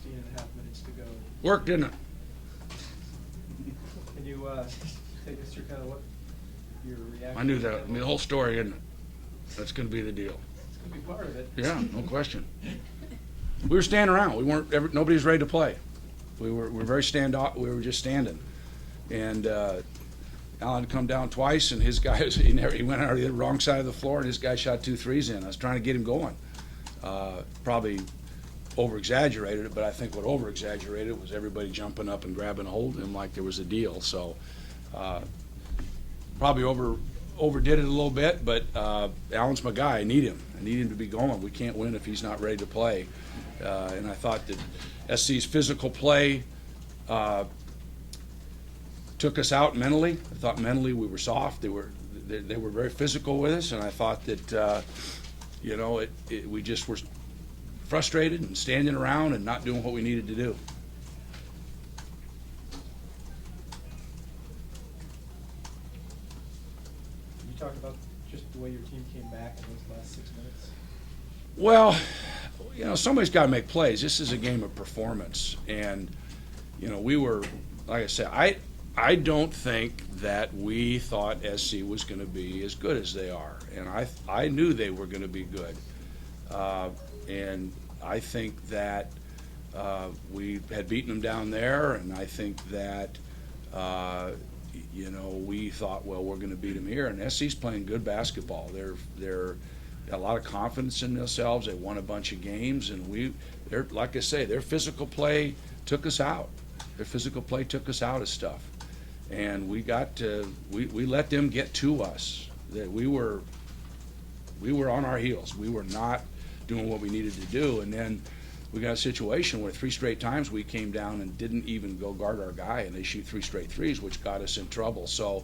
15.5 minutes to go. Worked, didn't it? Can you take us through kind of what your reaction? I knew that. I mean, the whole story, isn't it? That's going to be the deal. It's going to be part of it. Yeah, no question. We were standing around. We weren't. Nobody was ready to play. We were very standoff. We were just standing, and Allen had come down twice, and his guy he went out the wrong side of the floor, and his guy shot 2 threes in. I was trying to get him going. Probably over-exaggerated it, but I think what over-exaggerated was everybody jumping up and grabbing a hold of him like there was a deal. So probably overdid it a little bit, but Allen's my guy. I need him. I need him to be going. We can't win if he's not ready to play. And I thought that SC's physical play took us out mentally. I thought mentally we were soft. They were very physical with us, and I thought that we just were frustrated and standing around and not doing what we needed to do. You talk about just the way your team came back in those last 6 minutes. Well, somebody's got to make plays. This is a game of performance, and we were, like I said, I don't think that we thought SC was going to be as good as they are, and I knew they were going to be good, and I think that we had beaten them down there, and I think that we thought, well, we're going to beat them here, and SC's playing good basketball. They're got a lot of confidence in themselves. They won a bunch of games, and they're like I say, their physical play took us out. Their physical play took us out of stuff, and we let them get to us. That we were on our heels. We were not doing what we needed to do, and then we got a situation where 3 straight times we came down and didn't even go guard our guy, and they shoot 3 straight threes, which got us in trouble. So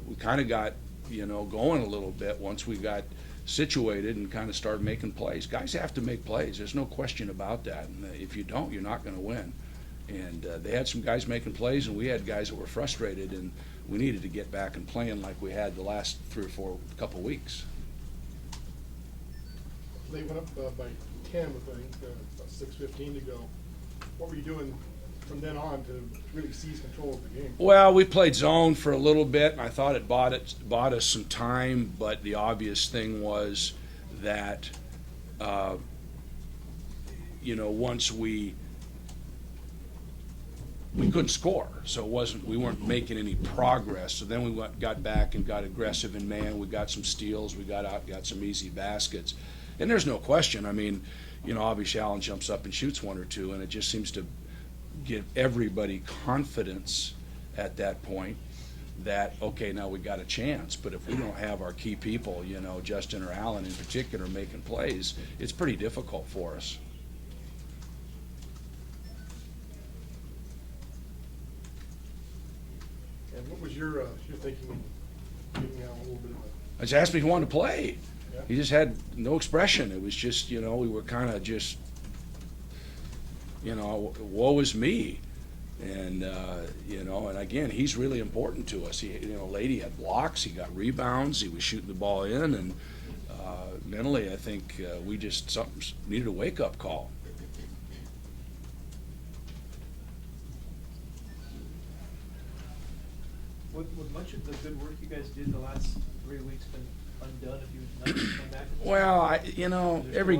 we kind of got going a little bit once we got situated and kind of started making plays. Guys have to make plays. There's no question about that. And if you don't, you're not going to win. And they had some guys making plays, and we had guys that were frustrated, and we needed to get back and playing like we had the last 3 or 4 couple weeks. They went up by 10, I think, about 6:15 to go. What were you doing from then on to really seize control of the game? Well, we played zone for a little bit, and I thought it bought us some time, but the obvious thing was that once we couldn't score, so we weren't making any progress. So then we got back and got aggressive in man. We got some steals. We got some easy baskets. And there's no question. I mean, obviously Allen jumps up and shoots 1 or 2, and it just seems to give everybody confidence at that point that, okay, now we got a chance. But if we don't have our key people, Justin or Allen in particular, making plays, it's pretty difficult for us. And what was your thinking in giving Allen a little bit of I just asked him if he wanted to play. Yeah. He just had no expression. It was just, we were kind of just, woe is me. And, and again, he's really important to us. Lady had blocks, he got rebounds, he was shooting the ball in, and mentally I think we just needed a wake-up call. Would much of the good work you guys did the last 3 weeks been undone if you not come back? Well, every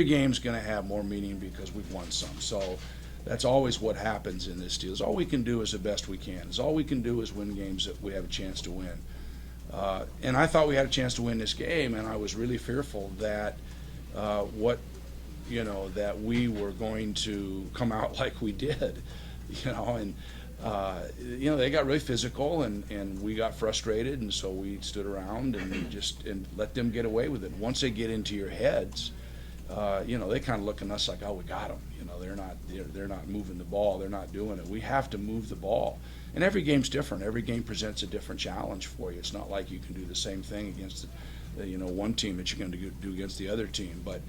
game's going to have more meaning because we've won some. So that's always what happens in this deal. Is all we can do is the best we can. All we can do is win games that we have a chance to win. And I thought we had a chance to win this game, and I was really fearful that that we were going to come out like we did, and. They got really physical, and we got frustrated, and so we stood around and let them get away with it. Once they get into your heads, they kind of look at us like, oh, we got them. They're not moving the ball. They're not doing it. We have to move the ball. And every game's different. Every game presents a different challenge for you. It's not like you can do the same thing against one team that you're going to do against the other team. But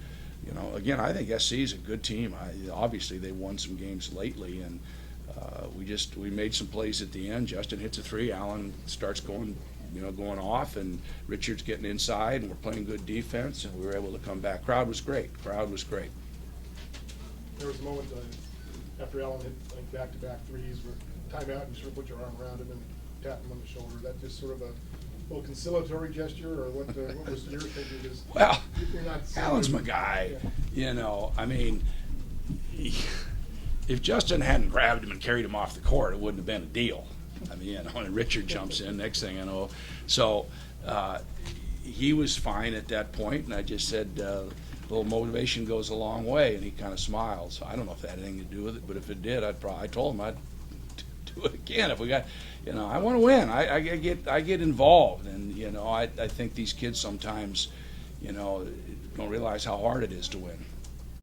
again, I think SC is a good team. Obviously, they won some games lately, and we made some plays at the end. Justin hits a 3. Allen starts going off, and Richard's getting inside, and we're playing good defense, and we were able to come back. Crowd was great. there was a moment after Allen hit, I think, back-to-back threes, where timeout, and you sort of put your arm around him and tap him on the shoulder. That just sort of a little conciliatory gesture, or what was your thinking? Because Well, you're not Allen's my guy. Yeah. You know, I mean, if Justin hadn't grabbed him and carried him off the court, it wouldn't have been a deal. I mean, you know, and Richard jumps in, next thing I know. So he was fine at that point, and I just said, a little motivation goes a long way, and he kind of smiled. So I don't know if that had anything to do with it, but if it did, I told him I'd do it again if we got, you know, I want to win. I get involved, and you know, I think these kids sometimes, you know, don't realize how hard it is to win.